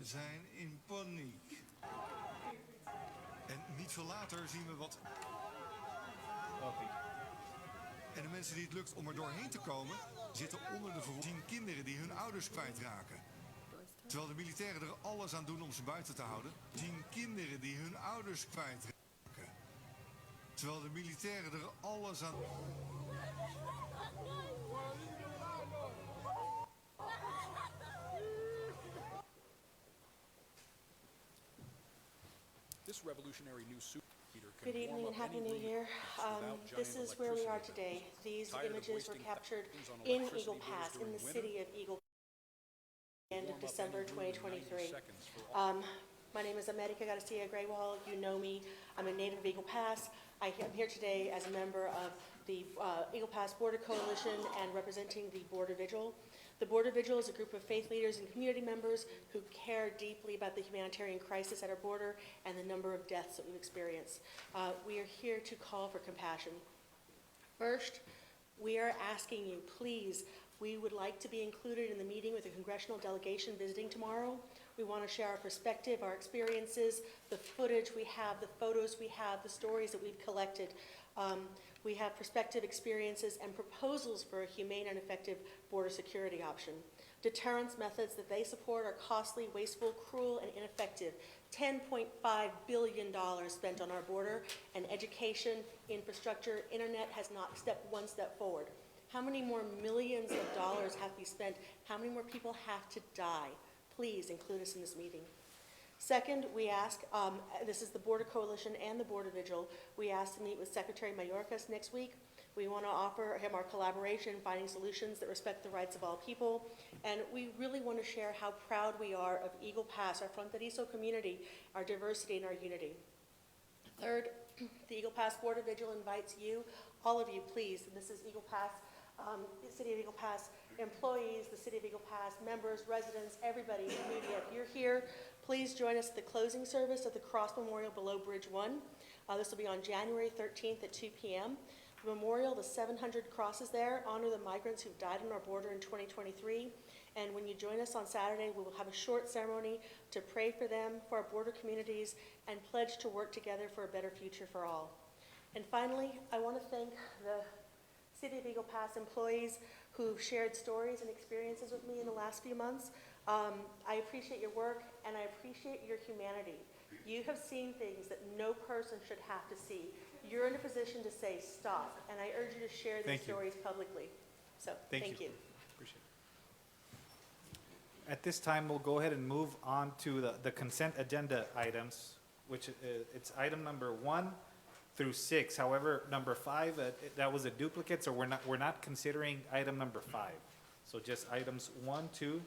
zijn in paniek. En niet veel later zien we wat... En de mensen die het lukt om er doorheen te komen, zitten onder de verwoesting kinderen die hun ouders kwijtraken. Terwijl de militairen er alles aan doen om ze buiten te houden, zien kinderen die hun ouders kwijtraken. Terwijl de militairen er alles aan... This revolutionary new super heater can Good evening warm and up Happy any New room Year. without This giant is where we are electricity today. bills. These Tired of images were wasting captured thousands on in electricity Eagle bills Pass in during the winter? city of Eagle end of Warm up December any room in 90 2023. seconds for all- My name is America Garcia Graywall. You know me. I'm a native of Eagle Pass. I'm here today as a member of the Eagle Pass Border Coalition and representing the Border Vigil. The Border Vigil is a group of faith leaders and community members who care deeply about the humanitarian crisis at our border and the number of deaths that we've experienced. We are here to call for compassion. First, we are asking you, please, we would like to be included in the meeting with the congressional delegation visiting tomorrow. We want to share our perspective, our experiences, the footage we have, the photos we have, the stories that we've collected. We have perspective, experiences, and proposals for a humane and effective border security option. Deterrence methods that they support are costly, wasteful, cruel, and ineffective. $10.5 billion spent on our border, and education, infrastructure, internet has not stepped one step forward. How many more millions of dollars have to be spent? How many more people have to die? Please include us in this meeting. Second, we ask, this is the Border Coalition and the Border Vigil, we asked to meet with Secretary Mayorkas next week. We want to offer him our collaboration in finding solutions that respect the rights of all people. And we really want to share how proud we are of Eagle Pass, our fronterizo community, our diversity and our unity. Third, the Eagle Pass Border Vigil invites you, all of you, please, and this is Eagle Pass, the City of Eagle Pass employees, the City of Eagle Pass members, residents, everybody, the media. If you're here, please join us at the closing service at the Cross Memorial below Bridge 1. This will be on January 13th at 2 p.m. The memorial, the 700 crosses there, honor the migrants who've died on our border in 2023. And when you join us on Saturday, we will have a short ceremony to pray for them, for our border communities, and pledge to work together for a better future for all. And finally, I want to thank the City of Eagle Pass employees who've shared stories and experiences with me in the last few months. I appreciate your work, and I appreciate your humanity. You have seen things that no person should have to see. You're in a position to say stop, and I urge you to share these stories publicly. So, thank you. Appreciate it. At this time, we'll go ahead and move on to the consent agenda items, which it's item number 1 through 6. However, number 5, that was a duplicate, so we're not considering item number 5. So just items 1, 2,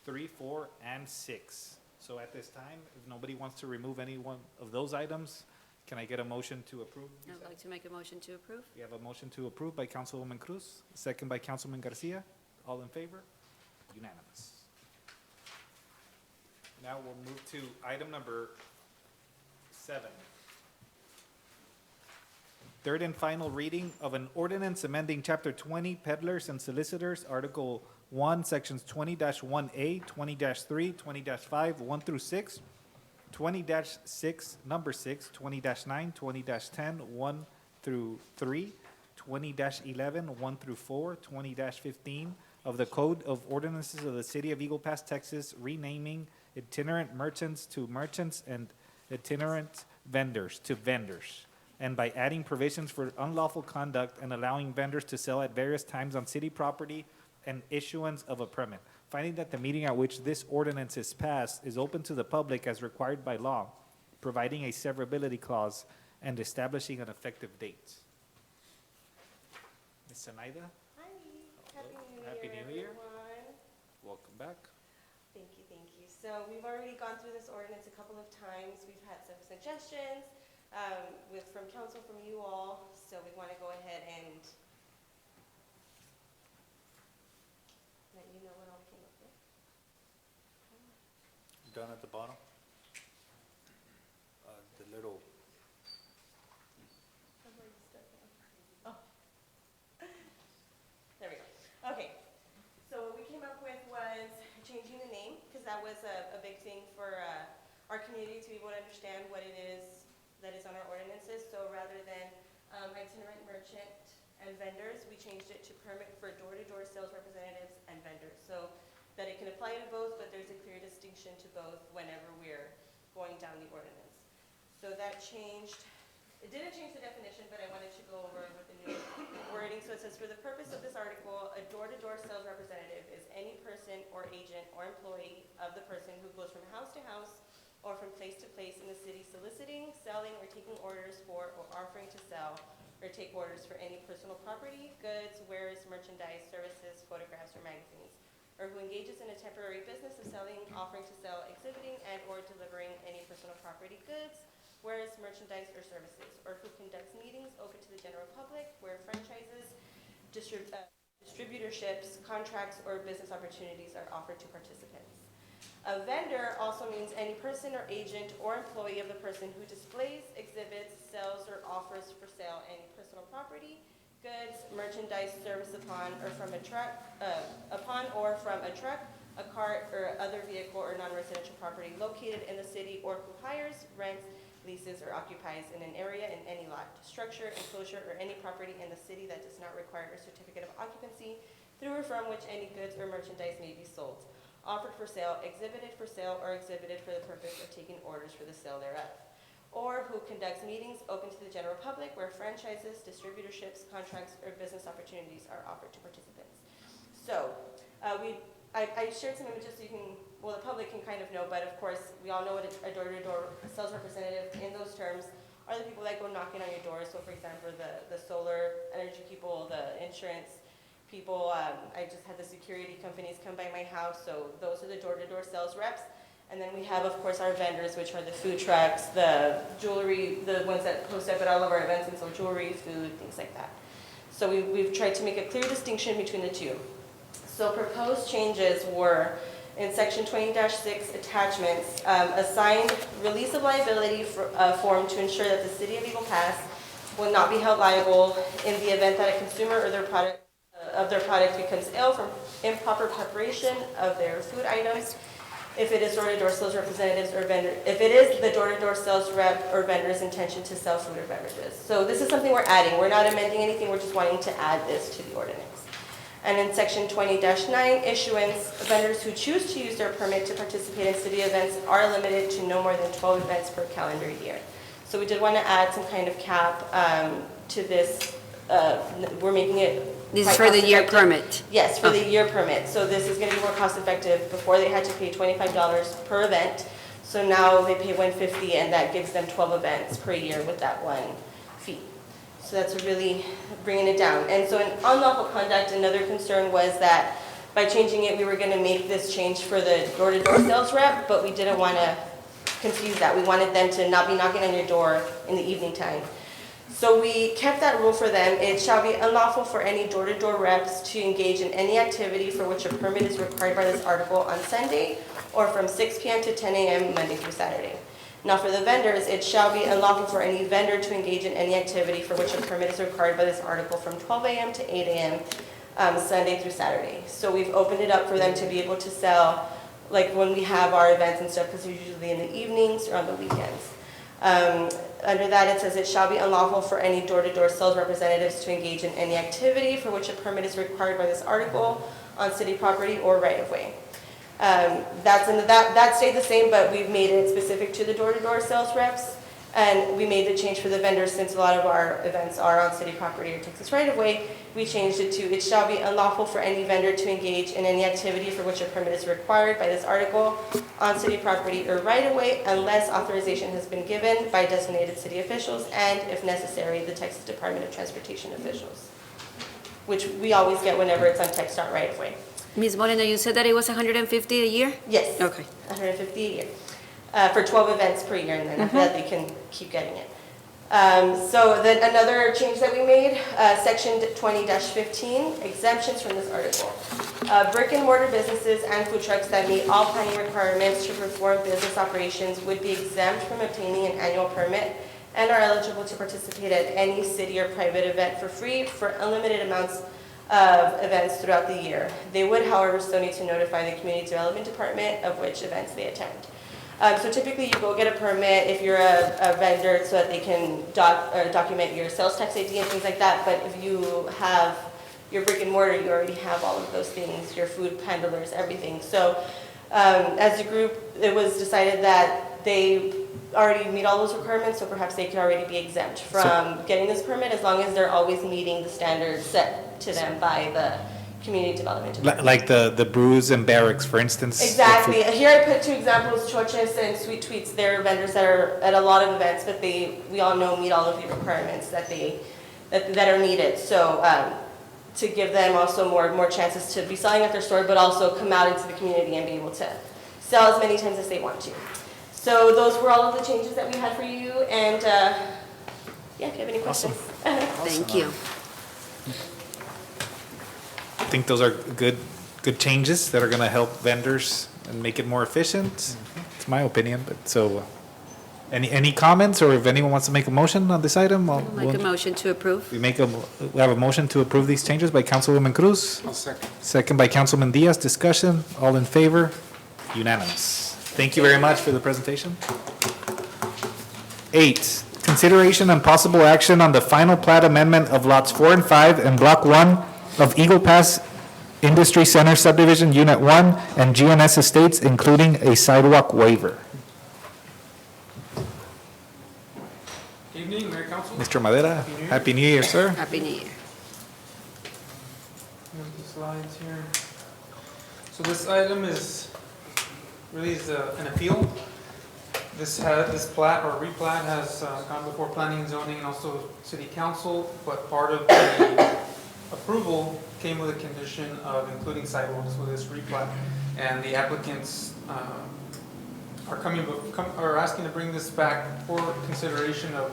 3, 4, and 6. So at this time, if nobody wants to remove any one of those items, can I get a motion to approve? I'd like to make a motion to approve. We have a motion to approve by Councilwoman Cruz, second by Councilman Garcia. All in favor? Unanimous. Now we'll move to item number 7. Third and final reading of an ordinance amending Chapter 20 Peddlers and Solicitors, Article 1, Sections 20-1A, 20-3, 20-5, 1 through 6, 20-6, number 6, 20-9, 20-10, 1 through 3, 20-11, 1 through 4, 20-15 of the Code of Ordinances of the City of Eagle Pass, Texas, renaming itinerant merchants to merchants and itinerant vendors to vendors, and by adding provisions for unlawful conduct and allowing vendors to sell at various times on city property and issuance of a permit. Finding that the meeting at which this ordinance is passed is open to the public as required by law, providing a severability clause, and establishing an effective date. Ms. Zenaida? Hi, Happy New Year, everyone. welcome back. Thank you, thank you. So we've already gone through this ordinance a couple of times. We've had some suggestions from council, from you all, so we want to go ahead and let you know what all we came up with. Down at the bottom? The little, Oh. There we go. Okay, so what we came up with was changing the name, because that was a big thing for our community to be able to understand what it is that is on our ordinances. So rather than itinerant merchant and vendors, we changed it to permit for door-to-door sales representatives and vendors. So that it can apply to both, but there's a clear distinction to both whenever we're going down the ordinance. So that changed, it didn't change the definition, but I wanted to go over with the new wording. So it says, for the purpose of this article, a door-to-door sales representative is any person or agent or employee of the person who goes from house to house or from place to place in the city soliciting, selling, or taking orders for or offering to sell or take orders for any personal property, goods, wares, merchandise, services, photographs, or magazines, or who engages in a temporary business of selling, offering to sell, exhibiting, and or delivering any personal property, goods, wares, merchandise, or services, or who conducts meetings open to the general public where franchises, distributorships, contracts, or business opportunities are offered to participants. A vendor also means any person or agent or employee of the person who displays, exhibits, sells, or offers for sale any personal property, goods, merchandise, service upon or from a truck, a cart, or other vehicle or non-residential property located in the city, or who hires, rents, leases, or occupies in an area in any lot, structure, enclosure, or any property in the city that does not require a certificate of occupancy, through or from which any goods or merchandise may be sold, offered for sale, exhibited for sale, or exhibited for the purpose of taking orders for the sale thereof. Or who conducts meetings open to the general public where franchises, distributorships, contracts, or business opportunities are offered to participants. So I shared some images so you can, well, the public can kind of know, but of course, we all know what a door-to-door sales representative in those terms are the people that go knocking on your door. So for example, the solar energy people, the insurance people, I just had the security companies come by my house, so those are the door-to-door sales reps. And then we have, of course, our vendors, which are the food trucks, the jewelry, the ones that post up at all of our events and sell jewelry, food, things like that. So we've tried to make a clear distinction between the two. So proposed changes were in section 20-6 attachments, assigned release of liability form to ensure that the city of Eagle Pass will not be held liable in the event that a consumer or their product becomes ill from improper preparation of their food items. If it is door-to-door sales representatives or vendor, if it is the door-to-door sales rep or vendor's intention to sell food or beverages. So this is something we're adding. We're not amending anything. We're just wanting to add this to the ordinance. And in section 20-9, issuance, vendors who choose to use their permit to participate in city events are limited to no more than 12 events per calendar year. So we did want to add some kind of cap to this. We're making it This is for the year permit? Yes, for the year permit. So this is going to be more cost effective. Before they had to pay $25 per event. So now they pay $150, and that gives them 12 events per year with that one fee. So that's really bringing it down. And so in unlawful conduct, another concern was that by changing it, we were going to make this change for the door-to-door sales rep, but we didn't want to confuse that. We wanted them to not be knocking on your door in the evening time. So we kept that rule for them. It shall be unlawful for any door-to-door reps to engage in any activity for which a permit is required by this article on Sunday or from 6 p.m. to 10 a.m. Monday through Saturday. Now for the vendors, it shall be unlawful for any vendor to engage in any activity for which a permit is required by this article from 12 a.m. to 8 a.m. Sunday through Saturday. So we've opened it up for them to be able to sell, like when we have our events and stuff, because they're usually in the evenings or on the weekends. Under that, it says it shall be unlawful for any door-to-door sales representatives to engage in any activity for which a permit is required by this article on city property or right-of-way. That stayed the same, but we've made it specific to the door-to-door sales reps, and we made the change for the vendors since a lot of our events are on city property or Texas right-of-way. We changed it to it shall be unlawful for any vendor to engage in any activity for which a permit is required by this article on city property or right-of-way unless authorization has been given by designated city officials and, if necessary, the Texas Department of Transportation officials, which we always get whenever it's on TxDOT right-of-way. Ms. Moreno, you said that it was $150 a year? Yes. Okay. $150 a year for 12 events per year, and then after that they can keep getting it. So then another change that we made, section 20-15, exemptions from this article. Brick and mortar businesses and food trucks that meet all planning requirements to perform business operations would be exempt from obtaining an annual permit and are eligible to participate at any city or private event for free for unlimited amounts of events throughout the year. They would, however, still need to notify the Community Development Department of which events they attend. So typically, you go get a permit if you're a vendor so that they can document your sales tax ID and things like that. But if you have your brick and mortar, you already have all of those things, your food handlers, everything. So as a group, it was decided that they already meet all those requirements, so perhaps they could already be exempt from getting this permit as long as they're always meeting the standards set to them by the Community Development Department. Like the brews and barracks, for instance? Exactly. Here I put two examples, Choches and Sweet Tweets. They're vendors that are at a lot of events, but we all know meet all of the requirements that are needed. So to give them also more chances to be selling at their store, but also come out into the community and be able to sell as many times as they want to. So those were all of the changes that we had for you. And yeah, if you have any questions. Thank you. I think those are good changes that are going to help vendors and make it more efficient. It's my opinion, but so, any comments, or if anyone wants to make a motion on this item? Make a motion to approve. We have a motion to approve these changes by Councilwoman Cruz. Second by Councilman Diaz. Discussion, all in favor? Unanimous. Thank you very much for the presentation. 8, consideration and possible action on the final plat amendment of lots 4 and 5 and Block 1 of Eagle Pass Industry Center Subdivision Unit 1 and GNS Estates, including a sidewalk waiver. Evening, Mayor Council. Mr. Madera, Happy New Year, sir. Happy New Year. Here's the slides here. So this item is really an appeal. This plat or replat has gone before planning and zoning and also city council, but part of the approval came with a condition of including sidewalks with this replat. And the applicants are asking to bring this back for consideration of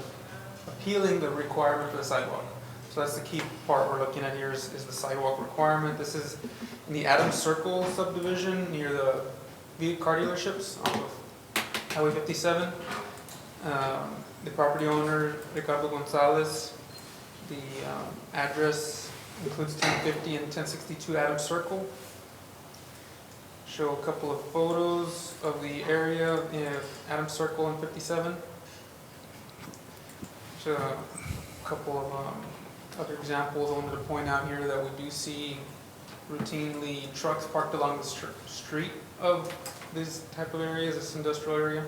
appealing the requirement for the sidewalk. So that's the key part we're looking at here is the sidewalk requirement. This is in the Adams Circle subdivision near the car dealerships on Highway 57. The property owner, Ricardo Gonzalez. The address includes 1050 and 1062 Adams Circle. Show a couple of photos of the area in Adams Circle and 57. Show a couple of other examples I wanted to point out here that we do see routinely trucks parked along the street of these type of areas, this industrial area,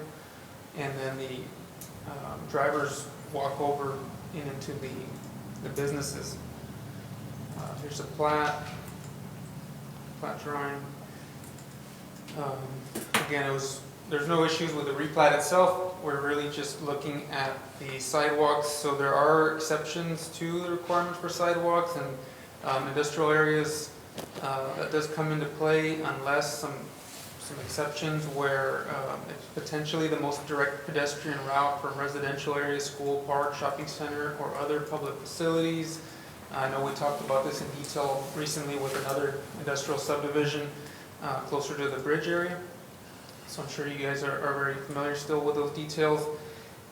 and then the drivers walk over into the businesses. Here's a plat drawing. Again, there's no issues with the replat itself. We're really just looking at the sidewalks. So there are exceptions to the requirements for sidewalks and industrial areas. That does come into play unless some exceptions where it's potentially the most direct pedestrian route from residential areas, school, park, shopping center, or other public facilities. I know we talked about this in detail recently with another industrial subdivision closer to the bridge area. So I'm sure you guys are very familiar still with those details.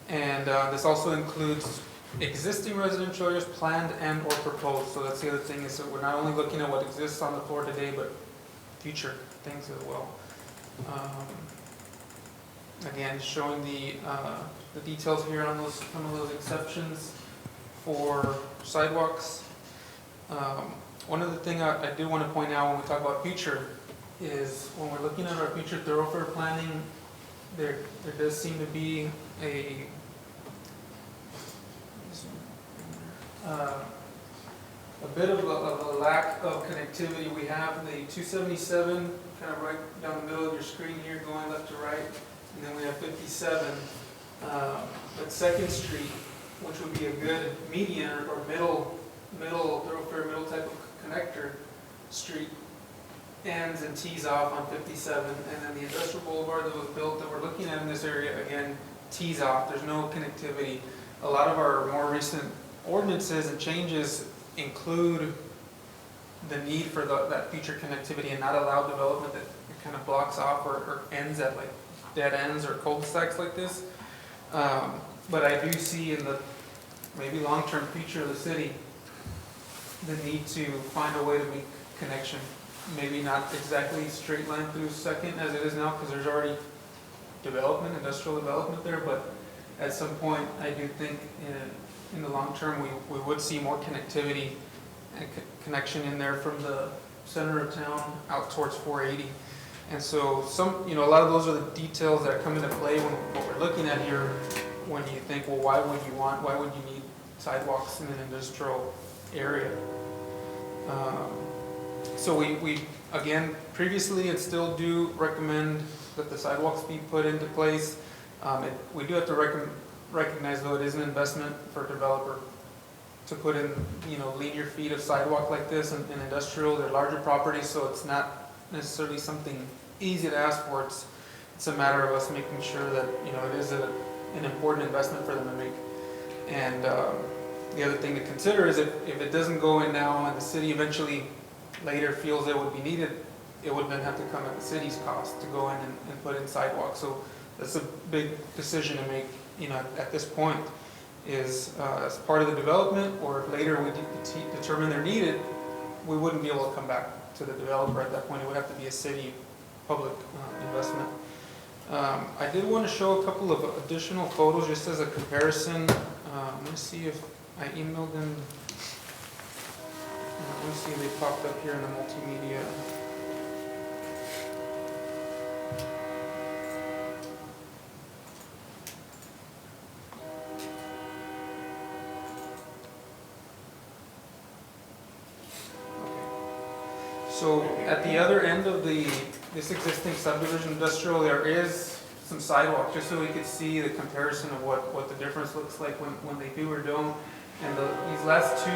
And this also includes existing residential areas planned and or proposed. So that's the other thing is that we're not only looking at what exists on the floor today, but future things as well. Again, showing the details here on some of those exceptions for sidewalks. One other thing I do want to point out when we talk about future is when we're looking at our future thoroughfare planning, there does seem to be a bit of a lack of connectivity. We have the 277 kind of right down the middle of your screen here going left to right, and then we have 57. But 2nd Street, which would be a good median or middle thoroughfare, middle type of connector street, ends and tees off on 57. And then the industrial boulevard that was built that we're looking at in this area, again, tees off. There's no connectivity. A lot of our more recent ordinances and changes include the need for that future connectivity and not allow development that kind of blocks off or ends at like dead ends or cul-de-sacs like this. But I do see in the maybe long-term future of the city the need to find a way to make connection. Maybe not exactly straight line through Second as it is now, because there's already development, industrial development there, but at some point, I do think in the long term, we would see more connectivity and connection in there from the center of town out towards 480. And so a lot of those are the details that come into play when what we're looking at here, when you think, well, why would you need sidewalks in an industrial area? So we again, previously and still do recommend that the sidewalks be put into place. We do have to recognize, though, it is an investment for a developer to put in, linear feet of sidewalk like this in industrial. They're larger properties, so it's not necessarily something easy to ask for. It's a matter of us making sure that, it is an important investment for them to make. And the other thing to consider is if it doesn't go in now and the city eventually later feels it would be needed, it would then have to come at the city's cost to go in and put in sidewalks. So that's a big decision to make, at this point, is as part of the development, or if later we determine they're needed, we wouldn't be able to come back to the developer at that point. It would have to be a city public investment. I did want to show a couple of additional photos just as a comparison. Let me see if I emailed them. Let me see if they popped up here in the multimedia. So at the other end of this existing subdivision industrial, there is some sidewalk, just so we could see the comparison of what the difference looks like when they do or don't. And these last two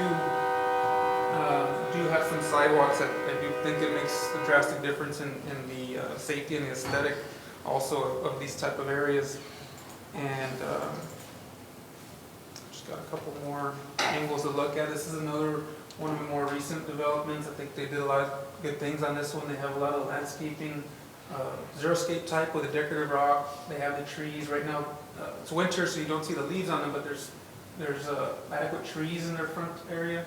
do have some sidewalks that I do think it makes a drastic difference in the safety and the aesthetic also of these type of areas. And just got a couple more angles to look at. This is another one of the more recent developments. I think they did a lot of good things on this one. They have a lot of landscaping, xeriscape type with a decorative rock. They have the trees right now. It's winter, so you don't see the leaves on them, but there's adequate trees in their front area.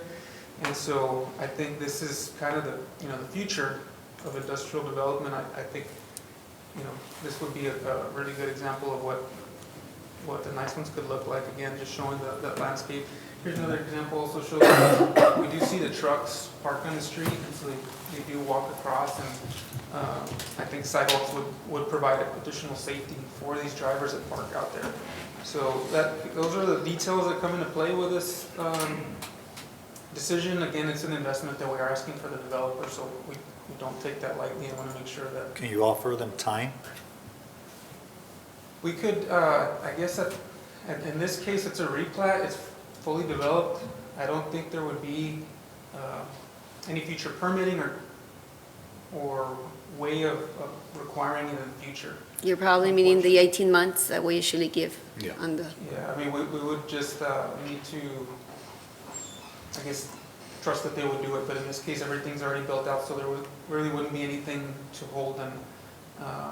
And so I think this is kind of the future of industrial development. I think this would be a really good example of what the nice ones could look like. Again, just showing that landscape. Here's another example. Also shows we do see the trucks parked on the street, and so they do walk across. And I think sidewalks would provide additional safety for these drivers that park out there. So those are the details that come into play with this decision. Again, it's an investment that we are asking for the developer, so we don't take that lightly and want to make sure that. Can you offer them time? We could, I guess, in this case, it's a replat. It's fully developed. I don't think there would be any future permitting or way of requiring it in the future. You're probably meaning the 18 months that we usually give Yeah. on the, Yeah, I mean, we would just need to, I guess, trust that they would do it, but in this case, everything's already built out, so there really wouldn't be anything to hold them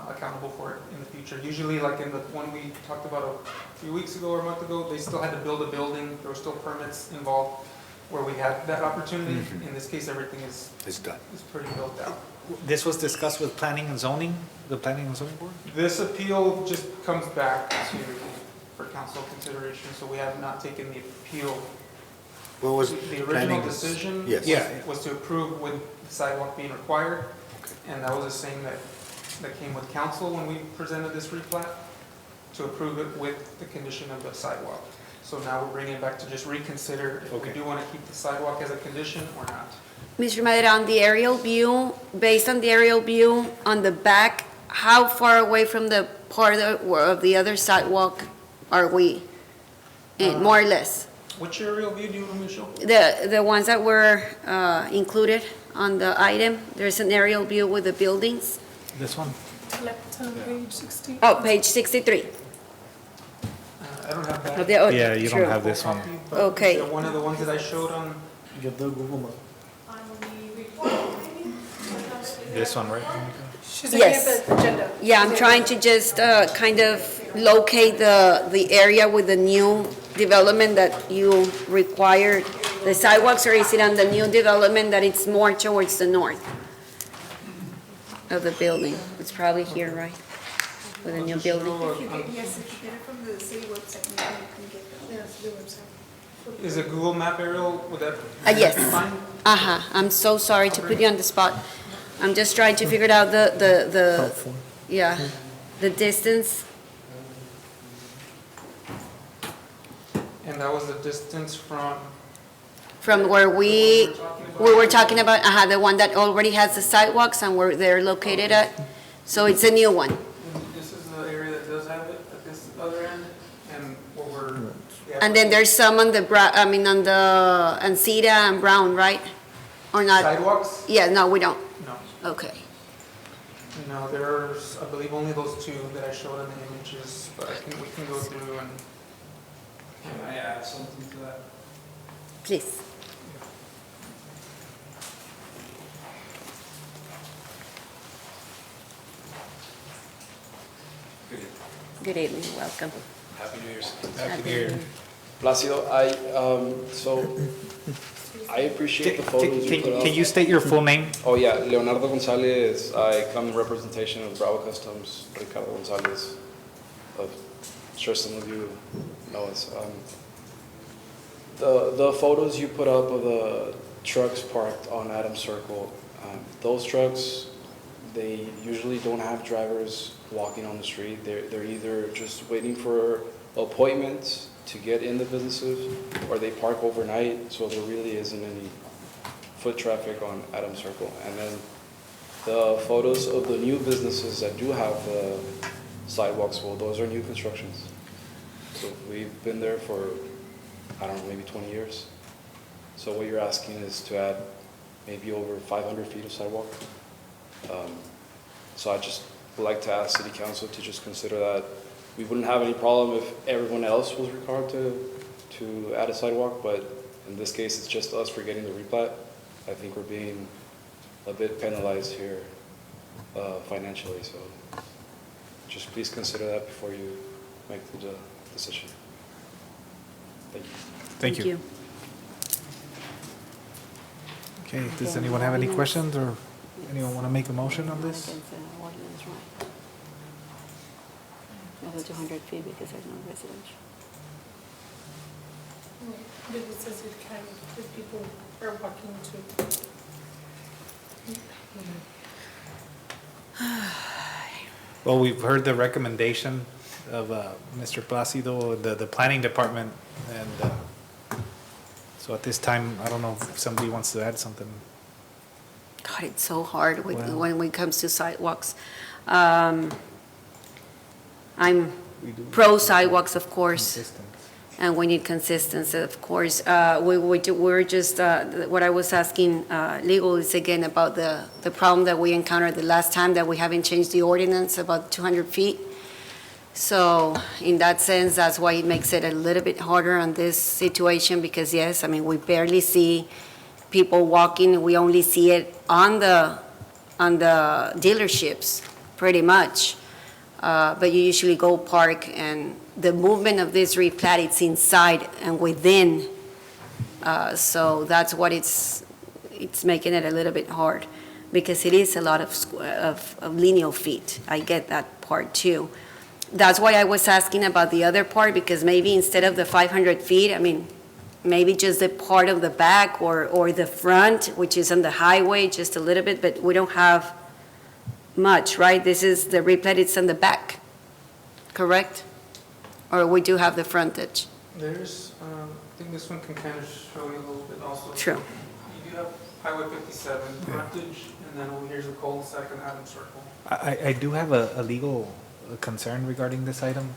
accountable for it in the future. Usually, like in the one we talked about a few weeks ago or a month ago, they still had to build a building. There were still permits involved where we had that opportunity. In this case, everything is It's done. pretty built out. This was discussed with planning and zoning, the planning and zoning board? This appeal just comes back for council consideration, so we have not taken the appeal. What was The original planning? decision Yes. Yeah. was to approve with the sidewalk being required, and that was the same that came with council when we presented this replat, to approve it with the condition of the sidewalk. So now we're bringing it back to just reconsider if we Okay. do want to keep the sidewalk as a condition or not. Mr. Madera, on the aerial view, based on the aerial view on the back, how far away from the part of the other sidewalk are we? More or less? Which aerial view do you want me to show? The ones that were included on the item, there's an aerial view with the buildings. This one? Oh, page 63. I don't have that. Of the- oh, Yeah, you don't true. have this one. copy, but Okay. One of the ones that I showed on, This one, right? Yes. Yeah, I'm trying to just kind of locate the area with the new development that you required The sidewalks, or is it on the new development that it's more towards the north of the building? It's probably here, right? With the new building. Yes, if you get it from the city website, you can get that. Yes, the website. Is a Google map aerial, would that? Yes. be fine? Uh-huh, I'm so sorry to put you on the spot. I'm just trying to figure out yeah, the distance. And that was the distance From where we were talking about, the one that already has the sidewalks and where they're located at. So it's a new one. this is the area that does have it at this other end, and what we're. And then there's some on the on the Ancita and Brown, right? Or not? Sidewalks? Yeah, no, we don't. No. Okay. No, there's, I believe, only those two that I showed in the images, but we can go through and. Can I add something to that? Please. Good evening, welcome. Happy New Year's. Happy New Year. Placido, so I appreciate the photos you put up. Can you state your full name? Oh, yeah, Leonardo Gonzalez. I come in representation of Bravo Customs, Ricardo Gonzalez. I'm sure some of you know us. The photos you put up of the trucks parked on Adams Circle, those trucks, they usually don't have drivers walking on the street. They're either just waiting for appointments to get in the businesses, or they park overnight, so there really isn't any foot traffic on Adams Circle. And then the photos of the new businesses that do have the sidewalks, well, those are new constructions. So we've been there for, I don't know, maybe 20 years. So what you're asking is to add maybe over 500 feet of sidewalk. So I just would like to ask City Council to just consider that. We wouldn't have any problem if everyone else was required to add a sidewalk, but in this case, it's just us for getting the replat. I think we're being a bit penalized here financially, so just please consider that before you make the decision. Thank you. Thank you. Okay, does anyone have any questions, or anyone want to make a motion on this? Over 200 feet because there's no residential. But it says it can, if people are walking to. Well, we've heard the recommendation of Mr. Placido, the planning department, and so at this time, I don't know if somebody wants to add something. God, it's so hard Wow. when it comes to sidewalks. I'm pro sidewalks, of course, Consistent. and we need consistency, of course. We're just, what I was asking legal is again about the problem that we encountered the last time, that we haven't changed the ordinance about 200 feet. So in that sense, that's why it makes it a little bit harder on this situation, because yes, I mean, we barely see people walking. We only see it on the dealerships, pretty much. But you usually go park, and the movement of this replat, it's inside and within. So that's what it's making it a little bit hard, because it is a lot of lineal feet. I get that part too. That's why I was asking about the other part, because maybe instead of the 500 feet, I mean, maybe just the part of the back or the front, which is on the highway, just a little bit, but we don't have much, right? This is the replat, it's on the back, correct? Or we do have the frontage? There's, I think this one can kind of show you a little bit also. True. You do have Highway 57 frontage, and then over here's the cul-de-sac and Adams Circle. I do have a legal concern regarding this item,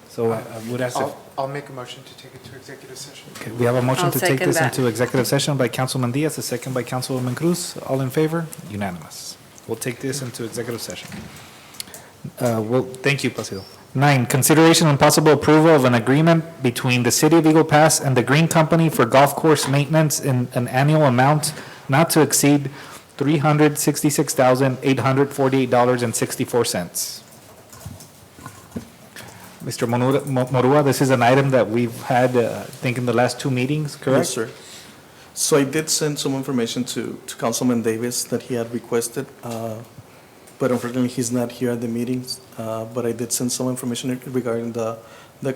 so I would ask if, I'll make a motion to take it to executive session. okay, we have a motion I'll to take second this that. into executive session by Councilman Diaz, a second by Councilwoman Cruz. All in favor? Unanimous. We'll take this into executive session. Thank you, Placido. 9, consideration and possible approval of an agreement between the City of Eagle Pass and the Green Company for golf course maintenance in an annual amount not to exceed $366,848.64. Mr. Morua, this is an item that we've had, I think, in the last 2 meetings, correct? Yes, sir. So I did send some information to Councilman Davis that he had requested, but unfortunately, he's not here at the meetings. But I did send some information regarding the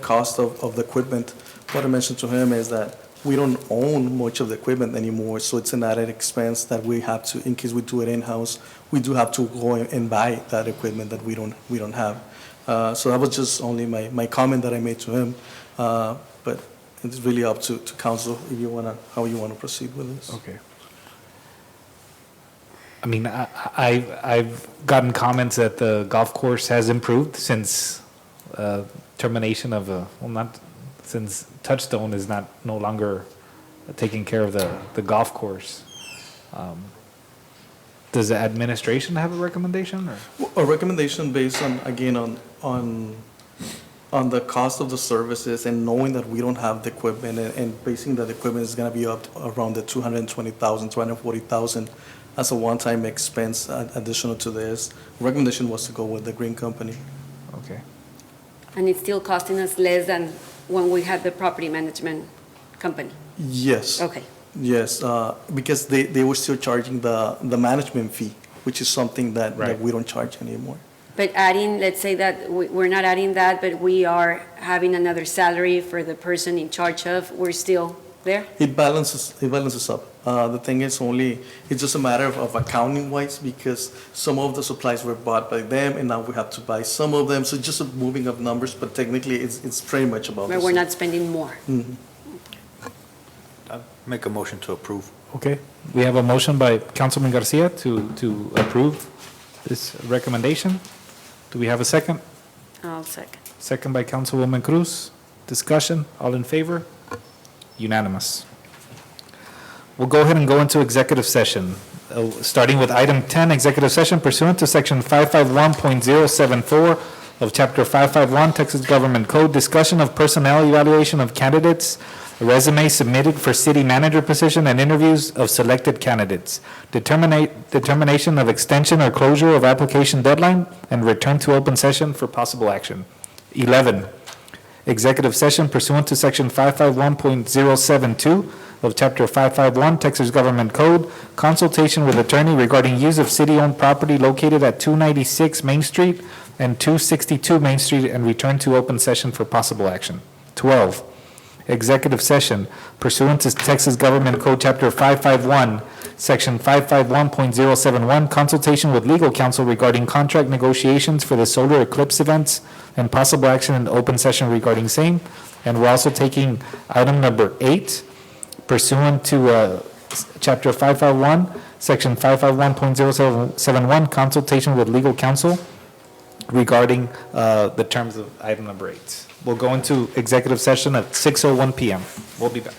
cost of the equipment. What I mentioned to him is that we don't own much of the equipment anymore, so it's an added expense that we have to, in case we do it in-house, we do have to go and buy that equipment that we don't have. So that was just only my comment that I made to him. But it's really up to council if you wanna, how you wanna proceed with this. Okay. I mean, I've gotten comments that the golf course has improved since termination of since Touchstone is no longer taking care of the golf course. Does the administration have a recommendation, or? A recommendation based on, again, on the cost of the services and knowing that we don't have the equipment and basing that the equipment is gonna be up around the 220,000, 240,000 as a one-time expense additional to this. Recommendation was to go with the Green Company. Okay. And it's still costing us less than when we had the property management company? Yes. Okay. Yes, because they were still charging the management fee, which is something that we don't charge anymore. But adding, let's say that we're not adding that, but we are having another salary for the person in charge of, we're still there? It balances up. The thing is it's just a matter of accounting wise, because some of the supplies were bought by them and now we have to buy some of them. So it's just a moving of numbers, but technically it's pretty much about the But we're same. not spending more? Mhm. Make a motion to approve. Okay, we have a motion by Councilman Garcia to approve this recommendation. Do we have a second? I'll second. Second by Councilwoman Cruz. Discussion, all in favor? Unanimous. We'll go ahead and go into executive session, starting with item 10, executive session pursuant to section 551.074 of chapter 551 Texas Government Code, discussion of personnel evaluation of candidates, resume submitted for city manager position, and interviews of selected candidates. Determination of extension or closure of application deadline, and return to open session for possible action. 11, executive session pursuant to section 551.072 of chapter 551 Texas Government Code, consultation with attorney regarding use of city-owned property located at 296 Main Street and 262 Main Street, and return to open session for possible action. 12, executive session pursuant to Texas Government Code Chapter 551, Section 551.071, consultation with legal counsel regarding contract negotiations for the solar eclipse events and possible action in open session regarding same. And we're also taking item number 8 pursuant to Chapter 551, Section 551.071, consultation with legal counsel regarding the terms of item number 8. We'll go into executive session at 6:01 PM. We'll be back.